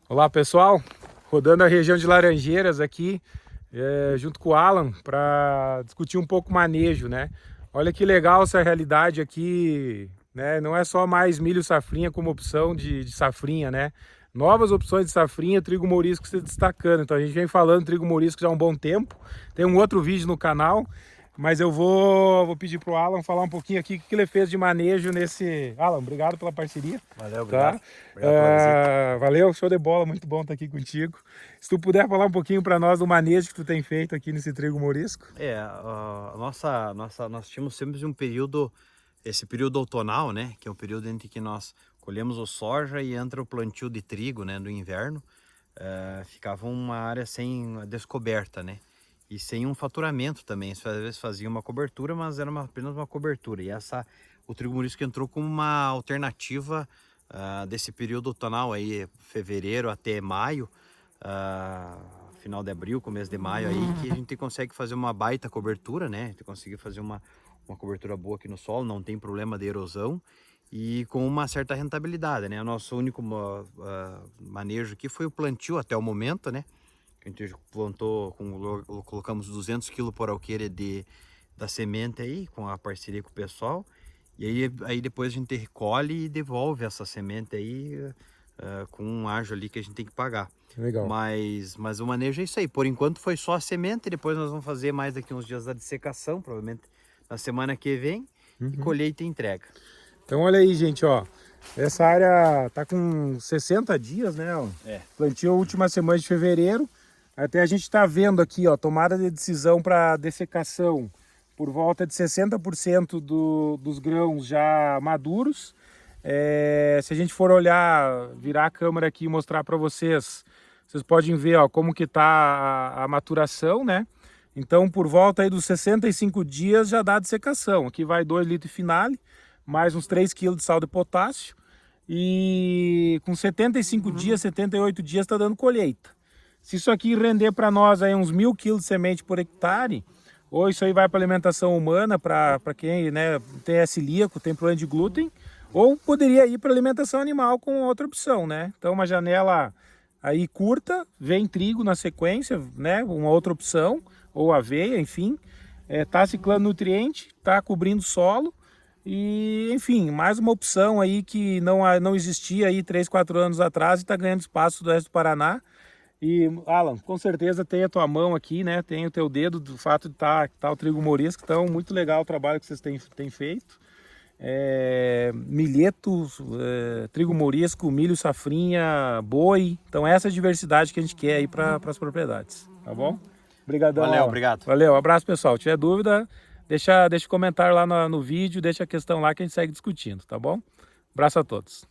Olá pessoal, rodando a região de Laranjeiras aqui, junto com o Alan, para discutir um pouco o manejo, né? Olha que legal essa realidade aqui, né? Não é só mais milho safrinha como opção de safrinha, né? Novas opções de safrinha, trigo mourisco se destacando. Então a gente vem falando trigo mourisco já há um bom tempo. Tem um outro vídeo no canal, mas eu vou pedir pro Alan falar um pouquinho aqui o que ele fez de manejo nesse... Alan, obrigado pela parceria. Valeu, Tá? obrigado. Obrigado pela visita. Valeu, show de bola, muito bom estar aqui contigo. Se tu puder falar um pouquinho para nós do manejo que tu tem feito aqui nesse trigo mourisco. Nós tínhamos sempre um período, esse período outonal, né? Que é o período entre que nós colhemos o soja e entra o plantio de trigo, né? No inverno. Ficava uma área sem descoberta, né? E sem um faturamento também. Às vezes fazia uma cobertura, mas era apenas uma cobertura. E o trigo mourisco entrou como uma alternativa desse período outonal aí, fevereiro até maio, final de abril, começo de maio aí, que a gente consegue fazer uma baita cobertura, né? A gente consegue fazer uma cobertura boa aqui no solo, não tem problema de erosão e com uma certa rentabilidade, né? O nosso único manejo aqui foi o plantio até o momento, né? A gente plantou, colocamos 200 kg por alqueire da semente aí, com a parceria com o pessoal. E aí depois a gente recolhe e devolve essa semente aí com um ágio ali que a gente tem que pagar. Legal. Mas o manejo é isso aí. Por enquanto foi só a semente, depois nós vamos fazer mais daqui uns dias da dessecação, provavelmente na semana que vem, e colheita e entrega. Então olha aí, gente, ó. Essa área tá com 60 dias, né? Ó. Plantio última semana de fevereiro. Até a gente está vendo aqui, ó, tomada de decisão para dessecação por volta de 60% dos grãos já maduros. Se a gente for olhar, virar a câmera aqui e mostrar para vocês, vocês podem ver, ó, como que está a maturação, né? Então, por volta aí dos 65 dias já dá dessecação. Aqui vai 2 litros finale, mais uns 3 kg de sal de potássio. E com 75 dias, 78 dias está dando colheita. Se isso aqui render para nós aí uns 1.000 kg de semente por hectare, ou isso aí vai para alimentação humana, para quem, né, é celíaco, tem problema de glúten, ou poderia ir para alimentação animal com outra opção, né? Então uma janela aí curta, vem trigo na sequência, né, uma outra opção, ou aveia, enfim, tá ciclando nutriente, tá cobrindo solo, e enfim, mais uma opção aí que não existia aí 3, 4 anos atrás e está ganhando espaço do resto do Paraná. E, Alan, com certeza tem a tua mão aqui, né? Tem o teu dedo do fato de tá o trigo mourisco. Então, muito legal o trabalho que vocês têm feito. Milheto, trigo mourisco, milho safrinha, boi. Então, essa é a diversidade que a gente quer aí para as propriedades. Tá bom? Obrigadão, Valeu, Alan. obrigado. Valeu, abraço, pessoal. Se tiver dúvida, deixa comentário lá no vídeo, deixa a questão lá que a gente segue discutindo, tá bom? Abraço a todos.